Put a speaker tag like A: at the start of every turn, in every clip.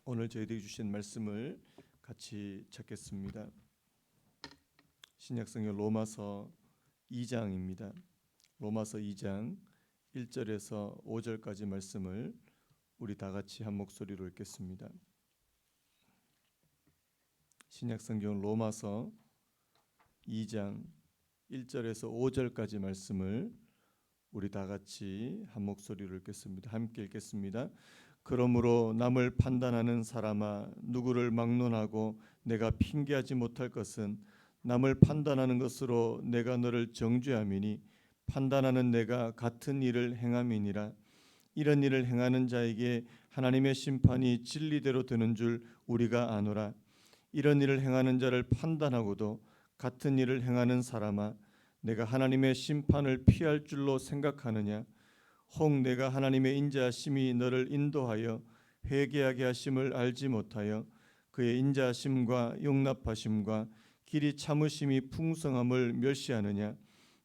A: 오늘 저희들이 주신 말씀을 같이 찾겠습니다. 신약성경 로마서 2장입니다. 로마서 2장 1절에서 5절까지 말씀을 우리 다 같이 한 목소리로 읽겠습니다. 신약성경 로마서 2장 1절에서 5절까지 말씀을 우리 다 같이 한 목소리로 읽겠습니다. 함께 읽겠습니다. 그러므로 남을 판단하는 사람아, 누구를 막론하고 내가 핑계하지 못할 것은 남을 판단하는 것으로 내가 너를 정죄함이니 판단하는 내가 같은 일을 행함이니라. 이런 일을 행하는 자에게 하나님의 심판이 진리대로 되는 줄 우리가 아노라. 이런 일을 행하는 자를 판단하고도 같은 일을 행하는 사람아, 내가 하나님의 심판을 피할 줄로 생각하느냐? 혹 내가 하나님의 인자하심이 너를 인도하여 회개하게 하심을 알지 못하여 그의 인자하심과 용납하심과 길이 참으심이 풍성함을 멸시하느냐?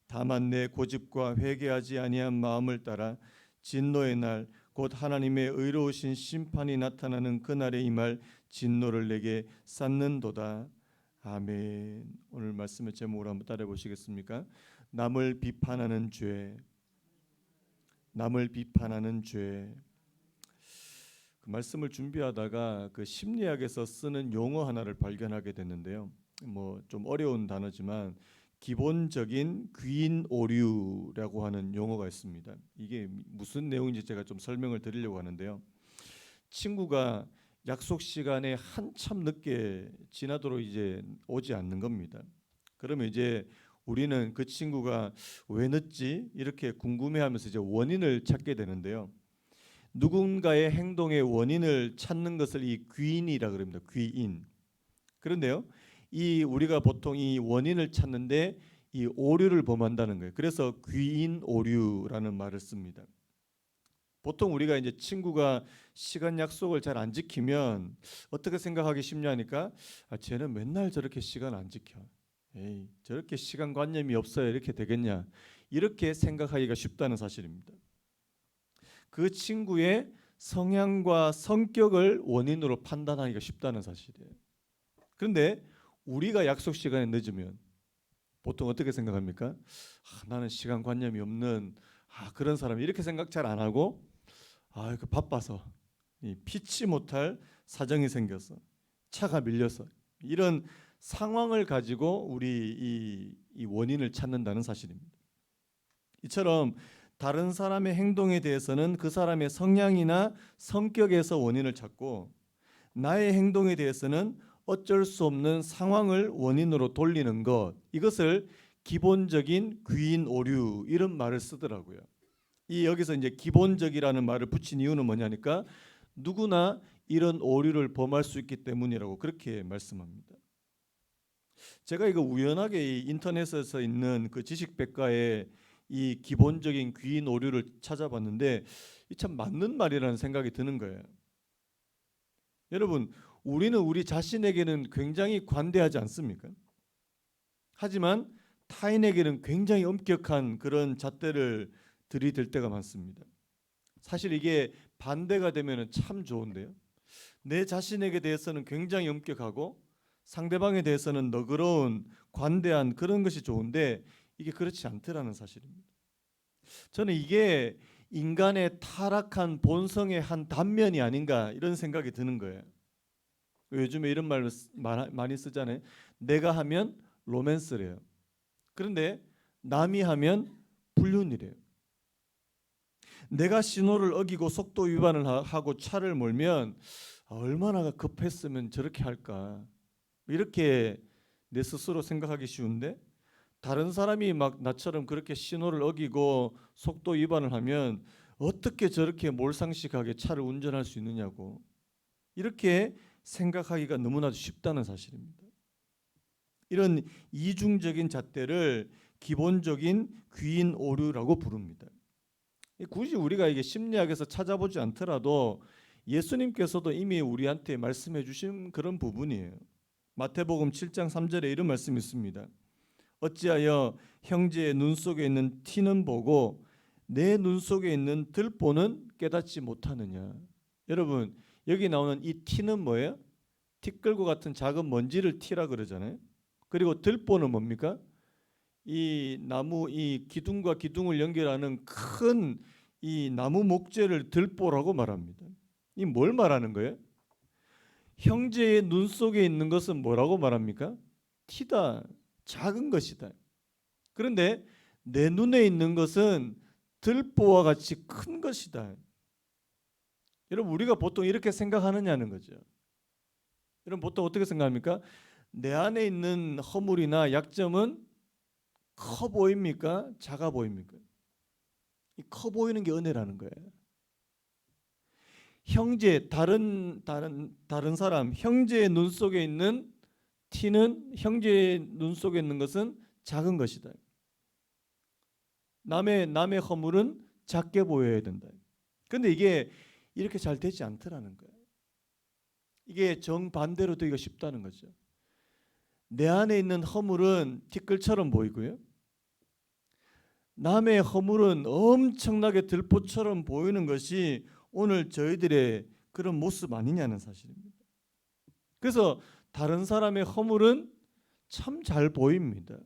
A: 다만 내 고집과 회개하지 아니한 마음을 따라 진노의 날 곧 하나님의 의로우신 심판이 나타나는 그날에 임할 진노를 내게 쌓는도다. 아멘. 오늘 말씀의 제목으로 한번 따라해 보시겠습니까? 남을 비판하는 죄. 남을 비판하는 죄. 그 말씀을 준비하다가 그 심리학에서 쓰는 용어 하나를 발견하게 됐는데요. 좀 어려운 단어지만 기본적인 귀인 오류라고 하는 용어가 있습니다. 이게 무슨 내용인지 제가 좀 설명을 드리려고 하는데요. 친구가 약속 시간에 한참 늦게 지나도록 이제 오지 않는 겁니다. 그러면 이제 우리는 그 친구가 왜 늦지? 이렇게 궁금해하면서 이제 원인을 찾게 되는데요. 누군가의 행동의 원인을 찾는 것을 이 귀인이라 그럽니다. 귀인. 그런데요, 이 우리가 보통 이 원인을 찾는데 이 오류를 범한다는 거예요. 그래서 귀인 오류라는 말을 씁니다. 보통 우리가 이제 친구가 시간 약속을 잘 안 지키면 어떻게 생각하기 쉽냐니까, 쟤는 맨날 저렇게 시간 안 지켜. 에이, 저렇게 시간관념이 없어야 이렇게 되겠냐, 이렇게 생각하기가 쉽다는 사실입니다. 그 친구의 성향과 성격을 원인으로 판단하기가 쉽다는 사실이에요. 그런데 우리가 약속 시간에 늦으면 보통 어떻게 생각합니까? 나는 시간관념이 없는 그런 사람, 이렇게 생각 잘 안 하고 바빠서 피치 못할 사정이 생겨서 차가 밀려서, 이런 상황을 가지고 우리 이 원인을 찾는다는 사실입니다. 이처럼 다른 사람의 행동에 대해서는 그 사람의 성향이나 성격에서 원인을 찾고, 나의 행동에 대해서는 어쩔 수 없는 상황을 원인으로 돌리는 것, 이것을 기본적인 귀인 오류, 이런 말을 쓰더라고요. 여기서 이제 기본적이라는 말을 붙인 이유는 뭐냐니까, 누구나 이런 오류를 범할 수 있기 때문이라고 그렇게 말씀합니다. 제가 이거 우연하게 인터넷에서 있는 그 지식백과에 이 기본적인 귀인 오류를 찾아봤는데, 이 참 맞는 말이라는 생각이 드는 거예요. 여러분, 우리는 우리 자신에게는 굉장히 관대하지 않습니까? 하지만 타인에게는 굉장히 엄격한 그런 잣대를 들이댈 때가 많습니다. 사실 이게 반대가 되면 참 좋은데요. 내 자신에게 대해서는 굉장히 엄격하고 상대방에 대해서는 너그러운 관대한 그런 것이 좋은데, 이게 그렇지 않더라는 사실입니다. 저는 이게 인간의 타락한 본성의 한 단면이 아닌가, 이런 생각이 드는 거예요. 요즘에 이런 말 많이 쓰잖아요. 내가 하면 로맨스래요. 그런데 남이 하면 불륜이래요. 내가 신호를 어기고 속도 위반을 하고 차를 몰면 얼마나 급했으면 저렇게 할까, 이렇게 내 스스로 생각하기 쉬운데, 다른 사람이 막 나처럼 그렇게 신호를 어기고 속도 위반을 하면 어떻게 저렇게 몰상식하게 차를 운전할 수 있느냐고, 이렇게 생각하기가 너무나도 쉽다는 사실입니다. 이런 이중적인 잣대를 기본적인 귀인 오류라고 부릅니다. 굳이 우리가 이게 심리학에서 찾아보지 않더라도 예수님께서도 이미 우리한테 말씀해 주신 그런 부분이에요. 마태복음 7장 3절에 이런 말씀이 있습니다. 어찌하여 형제의 눈 속에 있는 티는 보고 내 눈 속에 있는 들보는 깨닫지 못하느냐. 여러분, 여기 나오는 이 티는 뭐예요? 티끌과 같은 작은 먼지를 티라 그러잖아요. 그리고 들보는 뭡니까? 이 나무 이 기둥과 기둥을 연결하는 큰 이 나무 목재를 들보라고 말합니다. 이 뭘 말하는 거예요? 형제의 눈 속에 있는 것은 뭐라고 말합니까? 티다. 작은 것이다. 그런데 내 눈에 있는 것은 들보와 같이 큰 것이다. 여러분 우리가 보통 이렇게 생각하느냐는 거죠. 여러분 보통 어떻게 생각합니까? 내 안에 있는 허물이나 약점은 커 보입니까? 작아 보입니까? 이 커 보이는 게 은혜라는 거예요. 형제 다른 사람 형제의 눈 속에 있는 티는 형제의 눈 속에 있는 것은 작은 것이다. 남의 허물은 작게 보여야 된다. 근데 이게 이렇게 잘 되지 않더라는 거예요. 이게 정반대로 되기가 쉽다는 거죠. 내 안에 있는 허물은 티끌처럼 보이고요. 남의 허물은 엄청나게 들보처럼 보이는 것이 오늘 저희들의 그런 모습 아니냐는 사실입니다. 그래서 다른 사람의 허물은 참 잘 보입니다.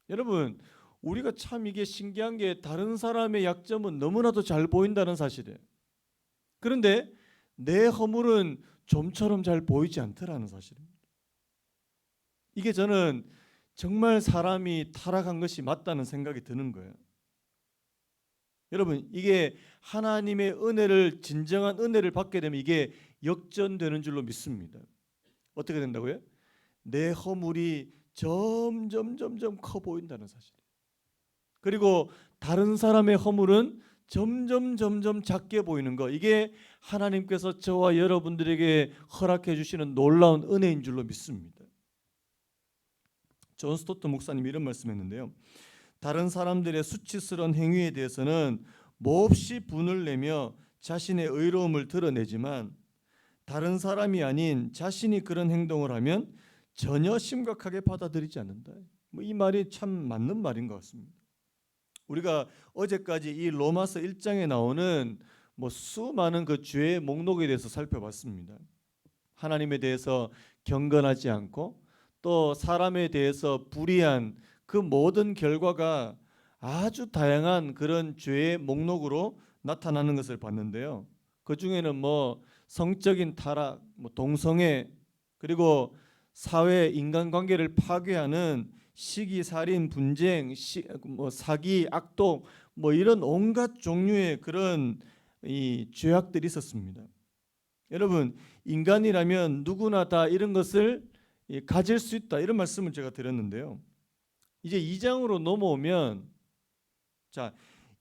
A: 여러분 우리가 참 이게 신기한 게 다른 사람의 약점은 너무나도 잘 보인다는 사실이에요. 그런데 내 허물은 좀처럼 잘 보이지 않더라는 사실입니다. 이게 저는 정말 사람이 타락한 것이 맞다는 생각이 드는 거예요. 여러분 이게 하나님의 은혜를 진정한 은혜를 받게 되면 이게 역전되는 줄로 믿습니다. 어떻게 된다고요? 내 허물이 점점 커 보인다는 사실이에요. 그리고 다른 사람의 허물은 점점 작게 보이는 거, 이게 하나님께서 저와 여러분들에게 허락해 주시는 놀라운 은혜인 줄로 믿습니다. 존 스토트 목사님이 이런 말씀했는데요. 다른 사람들의 수치스러운 행위에 대해서는 몹시 분을 내며 자신의 의로움을 드러내지만 다른 사람이 아닌 자신이 그런 행동을 하면 전혀 심각하게 받아들이지 않는다. 이 말이 참 맞는 말인 것 같습니다. 우리가 어제까지 이 로마서 1장에 나오는 수많은 그 죄의 목록에 대해서 살펴봤습니다. 하나님에 대해서 경건하지 않고 또 사람에 대해서 불의한 그 모든 결과가 아주 다양한 그런 죄의 목록으로 나타나는 것을 봤는데요. 그 중에는 성적인 타락, 동성애, 그리고 사회 인간관계를 파괴하는 시기, 살인, 분쟁, 사기, 악독, 이런 온갖 종류의 그런 이 죄악들이 있었습니다. 여러분 인간이라면 누구나 다 이런 것을 가질 수 있다, 이런 말씀을 제가 드렸는데요. 이제 2장으로 넘어오면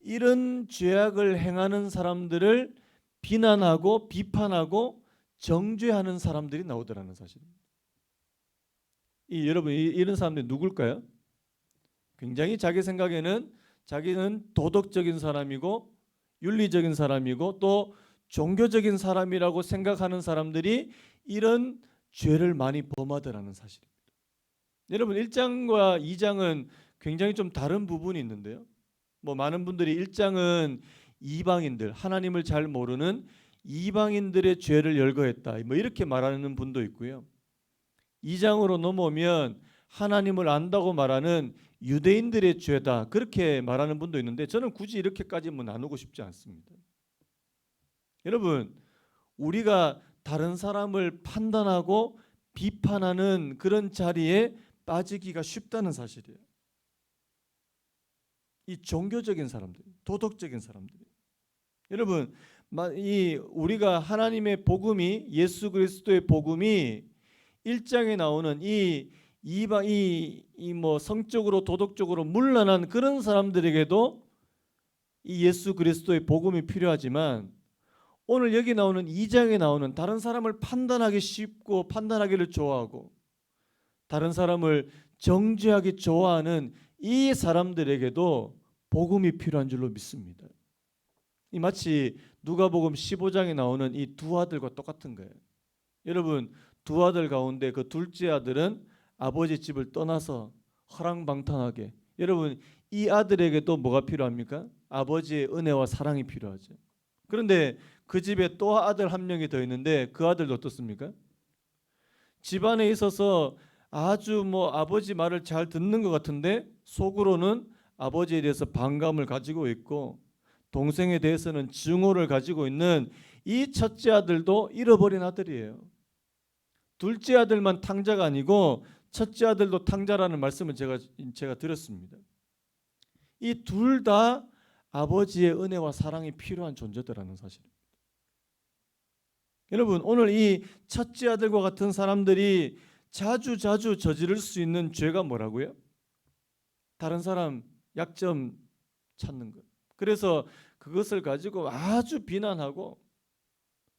A: 이런 죄악을 행하는 사람들을 비난하고 비판하고 정죄하는 사람들이 나오더라는 사실입니다. 여러분 이런 사람들이 누굴까요? 굉장히 자기 생각에는 자기는 도덕적인 사람이고 윤리적인 사람이고 또 종교적인 사람이라고 생각하는 사람들이 이런 죄를 많이 범하더라는 사실입니다. 여러분 1장과 2장은 굉장히 좀 다른 부분이 있는데요. 많은 분들이 1장은 이방인들, 하나님을 잘 모르는 이방인들의 죄를 열거했다, 이렇게 말하는 분도 있고요. 2장으로 넘어오면 하나님을 안다고 말하는 유대인들의 죄다, 그렇게 말하는 분도 있는데 저는 굳이 이렇게까지 나누고 싶지 않습니다. 여러분 우리가 다른 사람을 판단하고 비판하는 그런 자리에 빠지기가 쉽다는 사실이에요. 이 종교적인 사람들, 도덕적인 사람들. 여러분 우리가 하나님의 복음이, 예수 그리스도의 복음이 1장에 나오는 성적으로 도덕적으로 문란한 그런 사람들에게도 이 예수 그리스도의 복음이 필요하지만 오늘 여기 나오는 2장에 나오는 다른 사람을 판단하기 쉽고 판단하기를 좋아하고 다른 사람을 정죄하기 좋아하는 이 사람들에게도 복음이 필요한 줄로 믿습니다. 이 마치 누가복음 15장에 나오는 이 두 아들과 똑같은 거예요. 여러분 두 아들 가운데 그 둘째 아들은 아버지 집을 떠나서 허랑방탕하게, 여러분 이 아들에게도 뭐가 필요합니까? 아버지의 은혜와 사랑이 필요하죠. 그런데 그 집에 또 아들 한 명이 더 있는데 그 아들도 어떻습니까? 집안에 있어서 아주 아버지 말을 잘 듣는 것 같은데 속으로는 아버지에 대해서 반감을 가지고 있고 동생에 대해서는 증오를 가지고 있는 이 첫째 아들도 잃어버린 아들이에요. 둘째 아들만 탕자가 아니고 첫째 아들도 탕자라는 말씀을 제가 드렸습니다. 이 둘 다 아버지의 은혜와 사랑이 필요한 존재들라는 사실입니다. 여러분, 오늘 이 첫째 아들과 같은 사람들이 자주 저지를 수 있는 죄가 뭐라고요? 다른 사람 약점 찾는 것. 그래서 그것을 가지고 아주 비난하고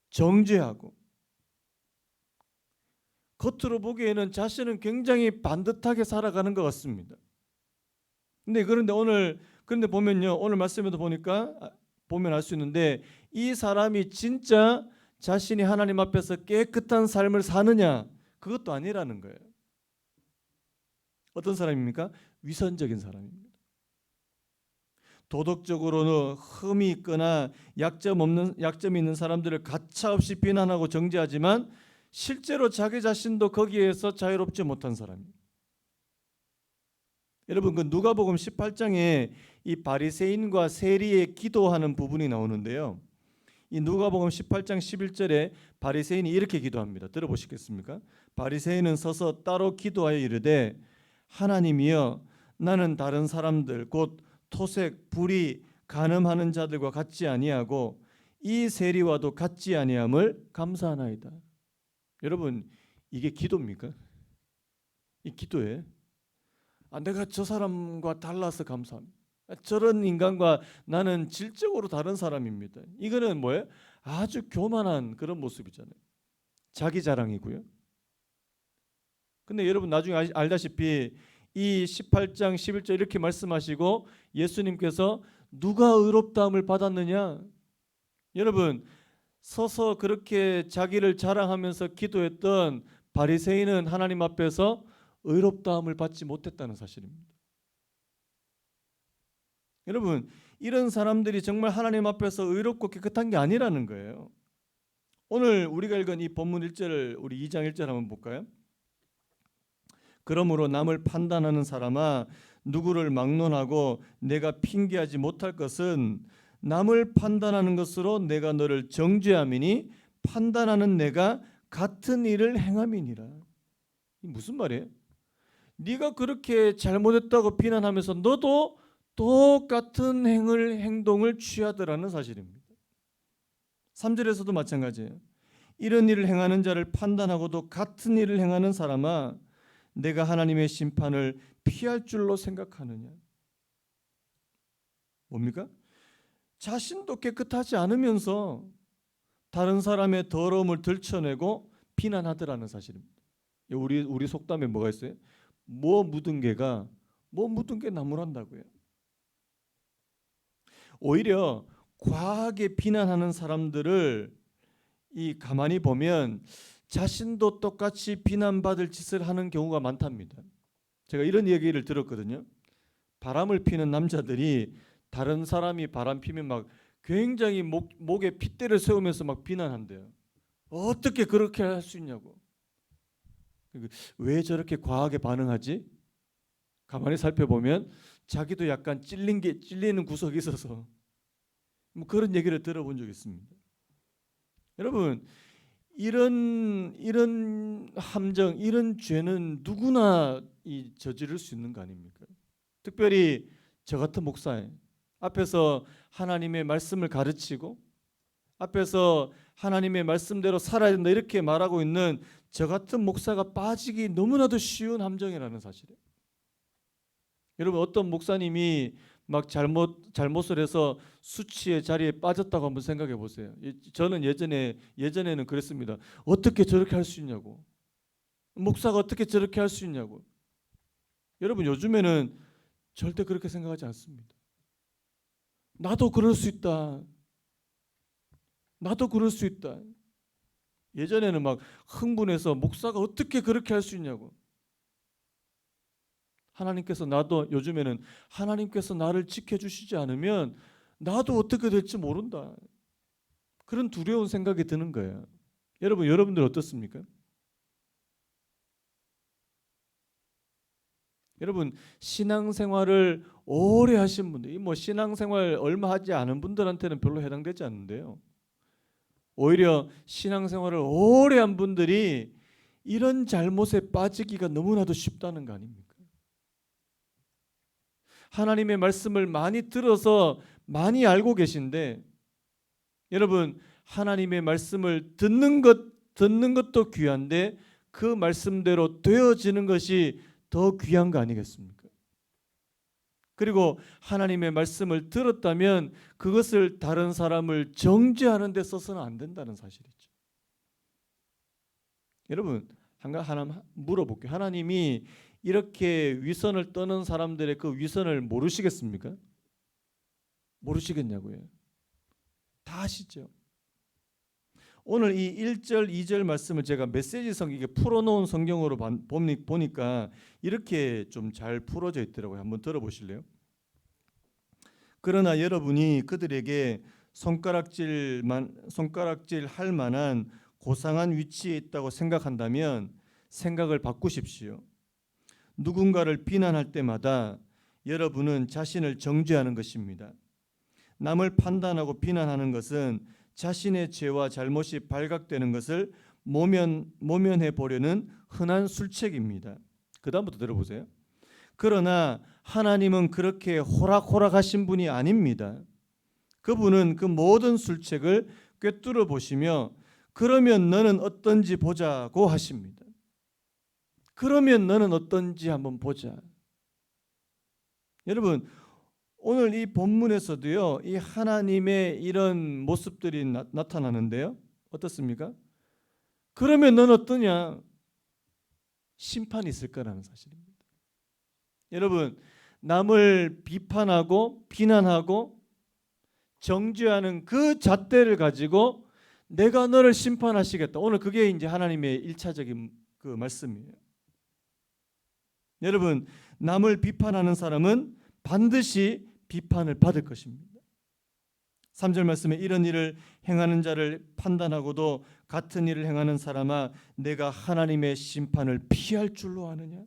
A: 정죄하고 겉으로 보기에는 자신은 굉장히 반듯하게 살아가는 것 같습니다. 그런데 보면요, 오늘 말씀에도 보면 알 수 있는데 이 사람이 진짜 자신이 하나님 앞에서 깨끗한 삶을 사느냐, 그것도 아니라는 거예요. 어떤 사람입니까? 위선적인 사람입니다. 도덕적으로는 흠이 있거나 약점이 있는 사람들을 가차없이 비난하고 정죄하지만 실제로 자기 자신도 거기에서 자유롭지 못한 사람입니다. 여러분, 그 누가복음 18장에 이 바리새인과 세리의 기도하는 부분이 나오는데요. 이 누가복음 18장 11절에 바리새인이 이렇게 기도합니다. 들어보시겠습니까? 바리새인은 서서 따로 기도하여 이르되 하나님이여, 나는 다른 사람들 곧 토색, 불의, 간음하는 자들과 같지 아니하고 이 세리와도 같지 아니함을 감사하나이다. 여러분, 이게 기도입니까? 이 기도예요. 내가 저 사람과 달라서 감사합니다. 저런 인간과 나는 질적으로 다른 사람입니다. 이거는 뭐예요? 아주 교만한 그런 모습이잖아요. 자기 자랑이고요. 근데 여러분 나중에 알다시피 이 18장 11절 이렇게 말씀하시고 예수님께서 누가 의롭다함을 받았느냐? 여러분, 서서 그렇게 자기를 자랑하면서 기도했던 바리새인은 하나님 앞에서 의롭다함을 받지 못했다는 사실입니다. 여러분, 이런 사람들이 정말 하나님 앞에서 의롭고 깨끗한 게 아니라는 거예요. 오늘 우리가 읽은 이 본문 1절을 우리 2장 1절 한번 볼까요? 그러므로 남을 판단하는 사람아, 누구를 막론하고 내가 핑계하지 못할 것은 남을 판단하는 것으로 내가 너를 정죄함이니 판단하는 내가 같은 일을 행함이니라. 이 무슨 말이에요? 네가 그렇게 잘못했다고 비난하면서 너도 똑같은 행동을 취하더라는 사실입니다. 3절에서도 마찬가지예요. 이런 일을 행하는 자를 판단하고도 같은 일을 행하는 사람아, 내가 하나님의 심판을 피할 줄로 생각하느냐. 뭡니까? 자신도 깨끗하지 않으면서 다른 사람의 더러움을 들춰내고 비난하더라는 사실입니다. 우리 속담에 뭐가 있어요? 뭐 묻은 게 나무란다고요. 오히려 과하게 비난하는 사람들을 가만히 보면 자신도 똑같이 비난받을 짓을 하는 경우가 많답니다. 제가 이런 얘기를 들었거든요. 바람을 피는 남자들이 다른 사람이 바람 피면 막 굉장히 목에 핏대를 세우면서 막 비난한대요. 어떻게 그렇게 할 수 있냐고. 왜 저렇게 과하게 반응하지? 가만히 살펴보면 자기도 약간 찔리는 구석이 있어서 그런 얘기를 들어본 적이 있습니다. 여러분, 이런 함정, 이런 죄는 누구나 저지를 수 있는 거 아닙니까? 특별히 저 같은 목사에 앞에서 하나님의 말씀을 가르치고 앞에서 하나님의 말씀대로 살아야 된다 이렇게 말하고 있는 저 같은 목사가 빠지기 너무나도 쉬운 함정이라는 사실이에요. 여러분, 어떤 목사님이 막 잘못을 해서 수치의 자리에 빠졌다고 한번 생각해 보세요. 저는 예전에는 그랬습니다. 어떻게 저렇게 할 수 있냐고. 목사가 어떻게 저렇게 할 수 있냐고. 여러분, 요즘에는 절대 그렇게 생각하지 않습니다. 나도 그럴 수 있다. 나도 그럴 수 있다. 예전에는 막 흥분해서 목사가 어떻게 그렇게 할 수 있냐고. 요즘에는 하나님께서 나를 지켜주시지 않으면 나도 어떻게 될지 모른다. 그런 두려운 생각이 드는 거예요. 여러분들 어떻습니까? 여러분 신앙생활을 오래 하신 분들, 뭐 신앙생활 얼마 하지 않은 분들한테는 별로 해당되지 않는데요. 오히려 신앙생활을 오래 한 분들이 이런 잘못에 빠지기가 너무나도 쉽다는 거 아닙니까? 하나님의 말씀을 많이 들어서 많이 알고 계신데, 여러분 하나님의 말씀을 듣는 것도 귀한데 그 말씀대로 되어지는 것이 더 귀한 거 아니겠습니까? 그리고 하나님의 말씀을 들었다면 그것을 다른 사람을 정죄하는 데 써서는 안 된다는 사실이죠. 여러분 하나 물어볼게요. 하나님이 이렇게 위선을 떠는 사람들의 그 위선을 모르시겠습니까? 모르시겠냐고요. 다 아시죠. 오늘 이 1절 2절 말씀을 제가 메시지성 이게 풀어놓은 성경으로 보니까 이렇게 좀 잘 풀어져 있더라고요. 한번 들어보실래요? 그러나 여러분이 그들에게 손가락질 할 만한 고상한 위치에 있다고 생각한다면 생각을 바꾸십시오. 누군가를 비난할 때마다 여러분은 자신을 정죄하는 것입니다. 남을 판단하고 비난하는 것은 자신의 죄와 잘못이 발각되는 것을 모면해 보려는 흔한 술책입니다. 그 다음부터 들어보세요. 그러나 하나님은 그렇게 호락호락하신 분이 아닙니다. 그분은 그 모든 술책을 꿰뚫어 보시며 그러면 너는 어떤지 보자고 하십니다. 그러면 너는 어떤지 한번 보자. 여러분 오늘 이 본문에서도요, 이 하나님의 이런 모습들이 나타나는데요. 어떻습니까? 그러면 넌 어떠냐? 심판이 있을 거라는 사실입니다. 여러분, 남을 비판하고 비난하고 정죄하는 그 잣대를 가지고 내가 너를 심판하시겠다. 오늘 그게 이제 하나님의 1차적인 그 말씀이에요. 여러분, 남을 비판하는 사람은 반드시 비판을 받을 것입니다. 3절 말씀에 이런 일을 행하는 자를 판단하고도 같은 일을 행하는 사람아 내가 하나님의 심판을 피할 줄로 아느냐?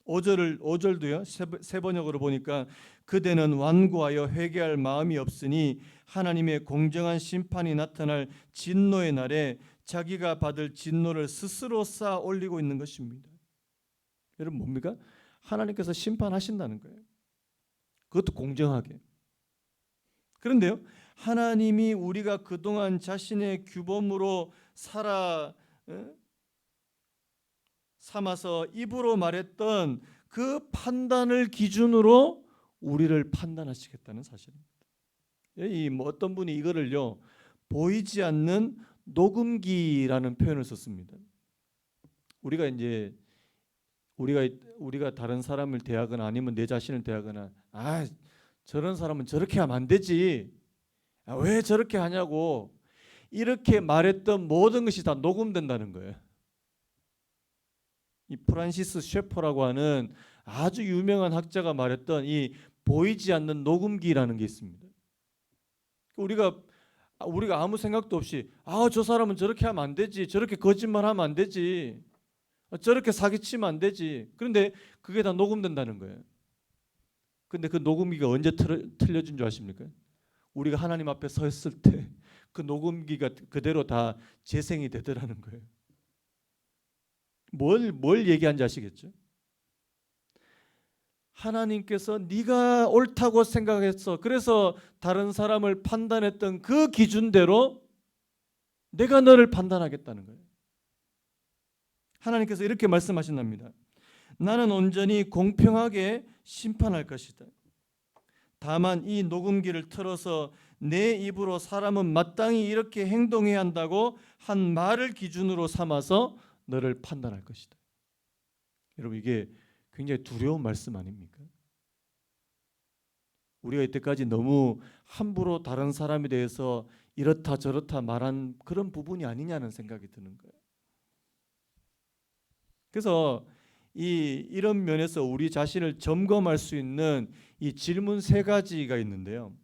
A: 5절도요. 세 번역으로 보니까 그대는 완고하여 회개할 마음이 없으니 하나님의 공정한 심판이 나타날 진노의 날에 자기가 받을 진노를 스스로 쌓아 올리고 있는 것입니다. 여러분 뭡니까? 하나님께서 심판하신다는 거예요. 그것도 공정하게. 그런데요, 하나님이 우리가 그동안 자신의 규범으로 삼아서 입으로 말했던 그 판단을 기준으로 우리를 판단하시겠다는 사실입니다. 어떤 분이 이거를요, 보이지 않는 녹음기라는 표현을 썼습니다. 우리가 다른 사람을 대하거나 아니면 내 자신을 대하거나 저런 사람은 저렇게 하면 안 되지. 왜 저렇게 하냐고 이렇게 말했던 모든 것이 다 녹음된다는 거예요. 이 프란시스 셰퍼라고 하는 아주 유명한 학자가 말했던 이 보이지 않는 녹음기라는 게 있습니다. 우리가 아무 생각도 없이 저 사람은 저렇게 하면 안 되지. 저렇게 거짓말하면 안 되지. 저렇게 사기치면 안 되지. 그런데 그게 다 녹음된다는 거예요. 근데 그 녹음기가 언제 틀려진 줄 아십니까? 우리가 하나님 앞에 서 있을 때 그 녹음기가 그대로 다 재생이 되더라는 거예요. 뭘 얘기한지 아시겠죠? 하나님께서 네가 옳다고 생각했어. 그래서 다른 사람을 판단했던 그 기준대로 내가 너를 판단하겠다는 거예요. 하나님께서 이렇게 말씀하신답니다. 나는 온전히 공평하게 심판할 것이다. 다만 이 녹음기를 틀어서 내 입으로 사람은 마땅히 이렇게 행동해야 한다고 한 말을 기준으로 삼아서 너를 판단할 것이다. 여러분 이게 굉장히 두려운 말씀 아닙니까? 우리가 이때까지 너무 함부로 다른 사람에 대해서 이렇다 저렇다 말한 그런 부분이 아니냐는 생각이 드는 거예요. 그래서 이런 면에서 우리 자신을 점검할 수 있는 이 질문 3가지가 있는데요.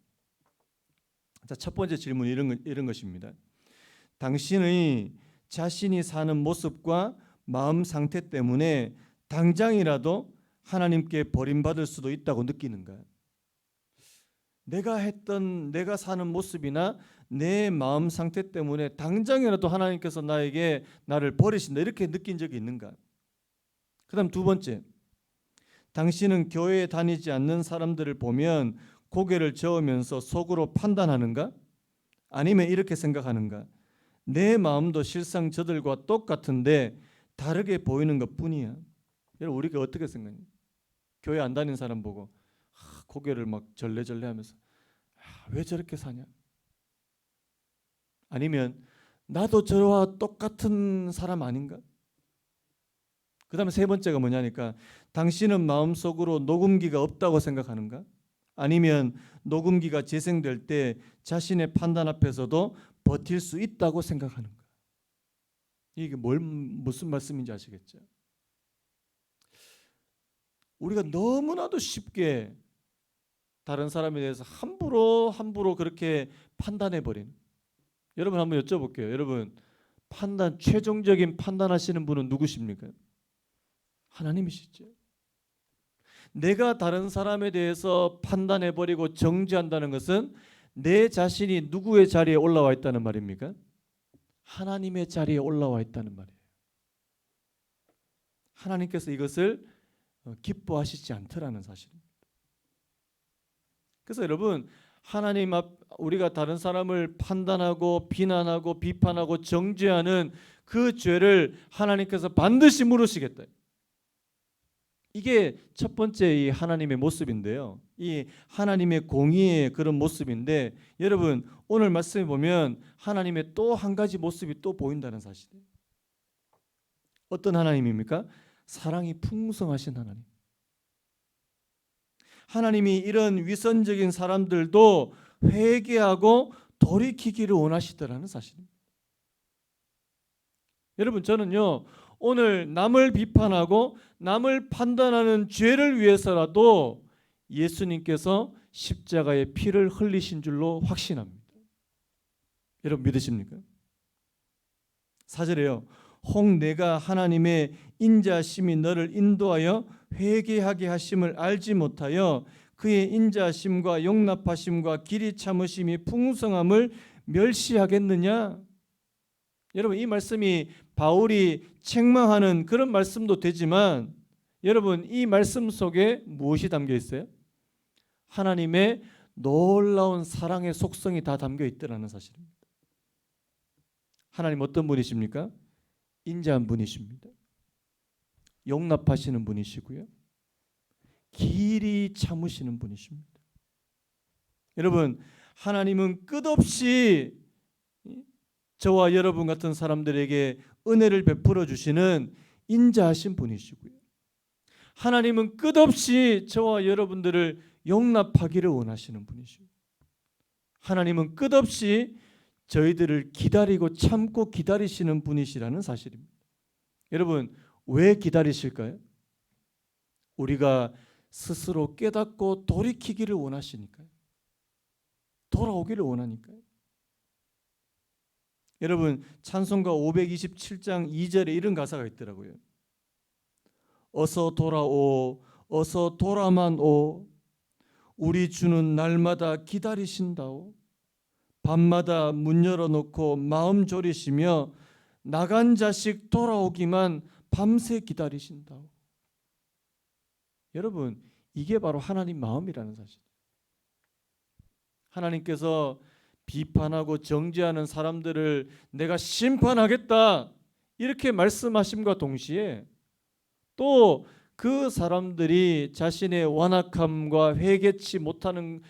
A: 자, 첫 번째 질문이 이런 것입니다. 당신의 자신이 사는 모습과 마음 상태 때문에 당장이라도 하나님께 버림받을 수도 있다고 느끼는가요? 내가 사는 모습이나 내 마음 상태 때문에 당장이라도 하나님께서 나를 버리신다 이렇게 느낀 적이 있는가? 그다음 두 번째, 당신은 교회에 다니지 않는 사람들을 보면 고개를 저으면서 속으로 판단하는가? 아니면 이렇게 생각하는가? 내 마음도 실상 저들과 똑같은데 다르게 보이는 것뿐이야. 여러분, 우리가 어떻게 생각해요? 교회 안 다니는 사람 보고 고개를 막 절레절레하면서 왜 저렇게 사냐? 아니면 나도 저와 똑같은 사람 아닌가? 그 다음에 세 번째가 뭐냐니까, 당신은 마음속으로 녹음기가 없다고 생각하는가? 아니면 녹음기가 재생될 때 자신의 판단 앞에서도 버틸 수 있다고 생각하는가? 이게 무슨 말씀인지 아시겠죠? 우리가 너무나도 쉽게 다른 사람에 대해서 함부로 그렇게 판단해 버리는. 여러분 한번 여쭤볼게요. 여러분, 최종적인 판단하시는 분은 누구십니까? 하나님이시죠. 내가 다른 사람에 대해서 판단해 버리고 정죄한다는 것은 내 자신이 누구의 자리에 올라와 있다는 말입니까? 하나님의 자리에 올라와 있다는 말이에요. 하나님께서 이것을 기뻐하시지 않더라는 사실입니다. 그래서 여러분, 하나님 앞 우리가 다른 사람을 판단하고 비난하고 비판하고 정죄하는 그 죄를 하나님께서 반드시 물으시겠다. 이게 첫 번째 이 하나님의 모습인데요. 이 하나님의 공의의 그런 모습인데, 여러분 오늘 말씀에 보면 하나님의 또 한 가지 모습이 또 보인다는 사실이에요. 어떤 하나님입니까? 사랑이 풍성하신 하나님. 하나님이 이런 위선적인 사람들도 회개하고 돌이키기를 원하시더라는 사실입니다. 여러분, 저는요 오늘 남을 비판하고 남을 판단하는 죄를 위해서라도 예수님께서 십자가의 피를 흘리신 줄로 확신합니다. 여러분 믿으십니까? 4절에요. 혹 내가 하나님의 인자하심이 너를 인도하여 회개하게 하심을 알지 못하여 그의 인자하심과 용납하심과 길이 참으심이 풍성함을 멸시하겠느냐? 여러분, 이 말씀이 바울이 책망하는 그런 말씀도 되지만, 여러분 이 말씀 속에 무엇이 담겨 있어요? 하나님의 놀라운 사랑의 속성이 다 담겨 있더라는 사실입니다. 하나님 어떤 분이십니까? 인자한 분이십니다. 용납하시는 분이시고요, 길이 참으시는 분이십니다. 여러분, 하나님은 끝없이 저와 여러분 같은 사람들에게 은혜를 베풀어 주시는 인자하신 분이시고요, 하나님은 끝없이 저와 여러분들을 용납하기를 원하시는 분이시고, 하나님은 끝없이 저희들을 기다리고 참고 기다리시는 분이시라는 사실입니다. 여러분, 왜 기다리실까요? 우리가 스스로 깨닫고 돌이키기를 원하시니까요. 돌아오기를 원하니까요. 여러분, 찬송가 527장 2절에 이런 가사가 있더라고요. 어서 돌아오, 어서 돌아만 오, 우리 주는 날마다 기다리신다오. 밤마다 문 열어놓고 마음 졸이시며 나간 자식 돌아오기만 밤새 기다리신다오. 여러분, 이게 바로 하나님 마음이라는 사실. 하나님께서 비판하고 정죄하는 사람들을 내가 심판하겠다 이렇게 말씀하심과 동시에 또 그 사람들이 자신의 완악함과 회개치 못한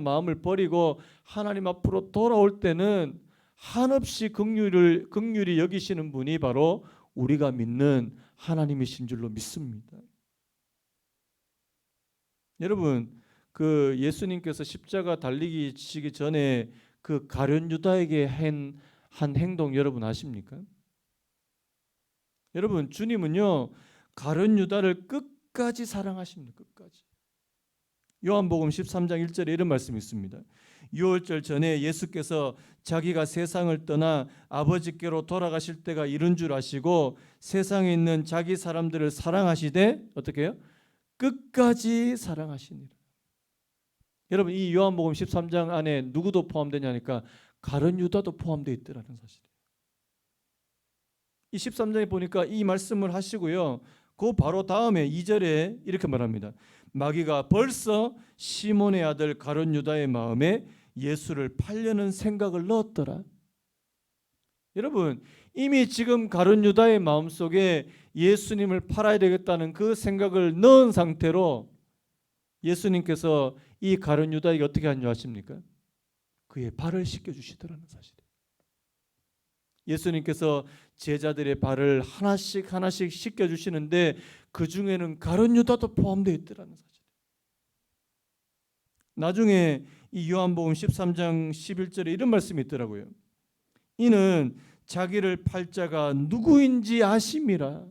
A: 마음을 버리고 하나님 앞으로 돌아올 때는 한없이 긍휼히 여기시는 분이 바로 우리가 믿는 하나님이신 줄로 믿습니다. 여러분, 그 예수님께서 십자가 달리시기 전에 그 가룟 유다에게 한 행동 여러분 아십니까? 여러분, 주님은요 가룟 유다를 끝까지 사랑하십니다. 끝까지. 요한복음 13장 1절에 이런 말씀이 있습니다. 유월절 전에 예수께서 자기가 세상을 떠나 아버지께로 돌아가실 때가 이른 줄 아시고 세상에 있는 자기 사람들을 사랑하시되 어떻게 해요? 끝까지 사랑하시니라. 여러분, 이 요한복음 13장 안에 누구도 포함되냐니까 가룟 유다도 포함되어 있더라는 사실이에요. 이 13장에 보니까 이 말씀을 하시고요. 그 바로 다음에 2절에 이렇게 말합니다. 마귀가 벌써 시몬의 아들 가룟 유다의 마음에 예수를 팔려는 생각을 넣었더라. 여러분, 이미 지금 가룟 유다의 마음속에 예수님을 팔아야 되겠다는 그 생각을 넣은 상태로 예수님께서 이 가룟 유다에게 어떻게 하냐 하십니까? 그의 발을 씻겨주시더라는 사실이에요. 예수님께서 제자들의 발을 하나씩 하나씩 씻겨주시는데 그 중에는 가룟 유다도 포함되어 있더라는 사실이에요. 나중에 이 요한복음 13장 11절에 이런 말씀이 있더라고요. 이는 자기를 팔 자가 누구인지 아심이라.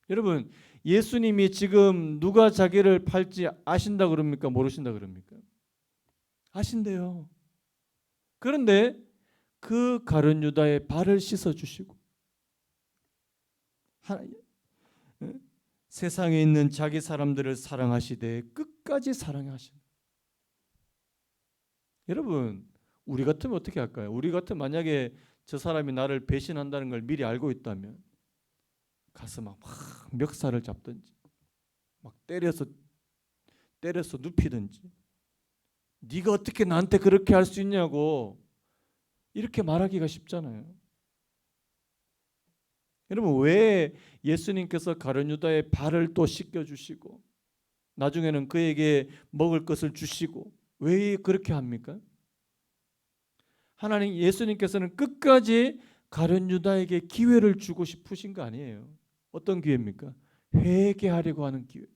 A: 여러분, 예수님이 지금 누가 자기를 팔지 아신다 그럽니까? 모르신다 그럽니까? 아신대요. 그런데 그 가룟 유다의 발을 씻어 주시고 세상에 있는 자기 사람들을 사랑하시되 끝까지 사랑하시는. 여러분, 우리 같으면 어떻게 할까요? 우리 같으면 만약에 저 사람이 나를 배신한다는 걸 미리 알고 있다면 가서 막 멱살을 잡든지 막 때려서 눕히든지 네가 어떻게 나한테 그렇게 할 수 있냐고 이렇게 말하기가 쉽잖아요. 여러분, 왜 예수님께서 가룟 유다의 발을 또 씻겨주시고 나중에는 그에게 먹을 것을 주시고 왜 그렇게 합니까? 하나님, 예수님께서는 끝까지 가룟 유다에게 기회를 주고 싶으신 거 아니에요. 어떤 기회입니까? 회개하려고 하는 기회.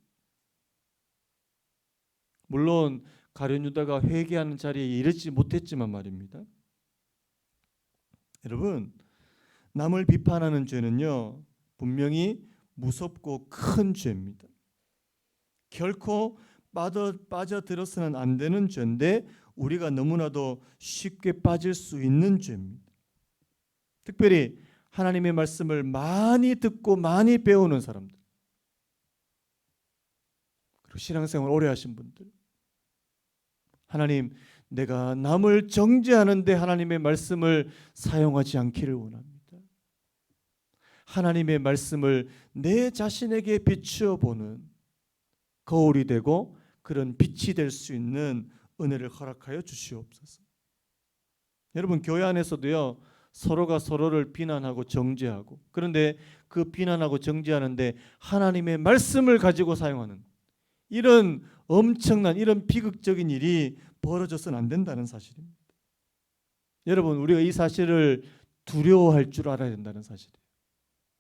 A: 물론 가룟 유다가 회개하는 자리에 이르지 못했지만 말입니다. 여러분, 남을 비판하는 죄는요, 분명히 무섭고 큰 죄입니다. 결코 빠져들어서는 안 되는 죄인데 우리가 너무나도 쉽게 빠질 수 있는 죄입니다. 특별히 하나님의 말씀을 많이 듣고 많이 배우는 사람들, 그리고 신앙생활 오래 하신 분들, 하나님, 내가 남을 정죄하는데 하나님의 말씀을 사용하지 않기를 원합니다. 하나님의 말씀을 내 자신에게 비추어 보는 거울이 되고 그런 빛이 될 수 있는 은혜를 허락하여 주시옵소서. 여러분, 교회 안에서도요, 서로가 서로를 비난하고 정죄하고, 그런데 그 비난하고 정죄하는데 하나님의 말씀을 가지고 사용하는 이런 엄청난, 이런 비극적인 일이 벌어져서는 안 된다는 사실입니다. 여러분, 우리가 이 사실을 두려워할 줄 알아야 된다는 사실이에요.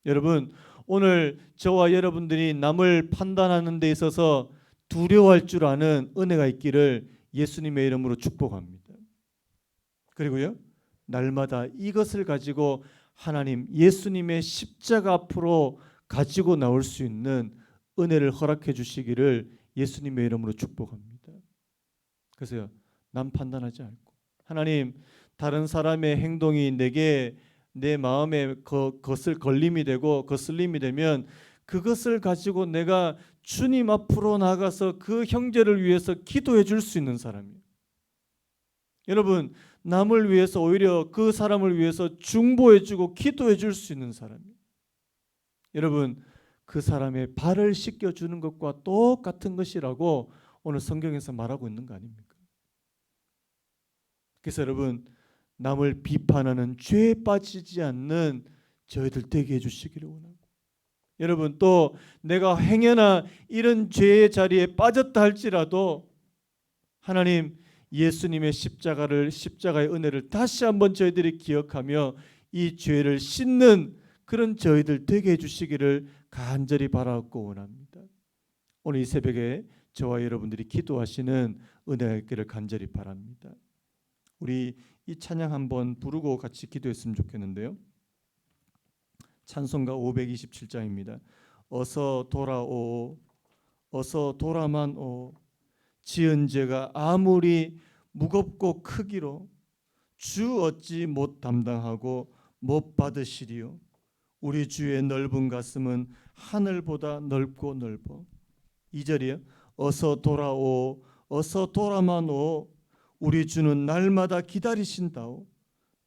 A: 여러분, 오늘 저와 여러분들이 남을 판단하는 데 있어서 두려워할 줄 아는 은혜가 있기를 예수님의 이름으로 축복합니다. 그리고요, 날마다 이것을 가지고 하나님, 예수님의 십자가 앞으로 가지고 나올 수 있는 은혜를 허락해 주시기를 예수님의 이름으로 축복합니다. 그래서요, 남 판단하지 않고 하나님, 다른 사람의 행동이 내게 내 마음에 것을 걸림이 되고 거슬림이 되면 그것을 가지고 내가 주님 앞으로 나가서 그 형제를 위해서 기도해 줄 수 있는 사람이에요. 여러분, 남을 위해서 오히려 그 사람을 위해서 중보해 주고 기도해 줄 수 있는 사람이에요. 여러분, 그 사람의 발을 씻겨 주는 것과 똑같은 것이라고 오늘 성경에서 말하고 있는 거 아닙니까? 그래서 여러분, 남을 비판하는 죄에 빠지지 않는 저희들 되게 해주시기를 원하고, 여러분, 또 내가 행여나 이런 죄의 자리에 빠졌다 할지라도 하나님, 예수님의 십자가의 은혜를 다시 한번 저희들이 기억하며 이 죄를 씻는 그런 저희들 되게 해주시기를 간절히 바라고 원합니다. 오늘 이 새벽에 저와 여러분들이 기도하시는 은혜가 있기를 간절히 바랍니다. 우리 이 찬양 한번 부르고 같이 기도했으면 좋겠는데요. 찬송가 527장입니다. 어서 돌아오, 어서 돌아만 오. 지은 죄가 아무리 무겁고 크기로 주 어찌 못 담당하고 못 받으시리요. 우리 주의 넓은 가슴은 하늘보다 넓고 넓어. 2절이요. 어서 돌아오, 어서 돌아만 오. 우리 주는 날마다 기다리신다오.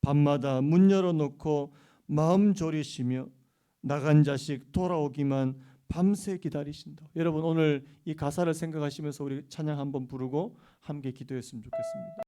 A: 밤마다 문 열어놓고 마음 졸이시며 나간 자식 돌아오기만 밤새 기다리신다. 여러분 오늘 이 가사를 생각하시면서 우리 찬양 한번 부르고 함께 기도했으면 좋겠습니다.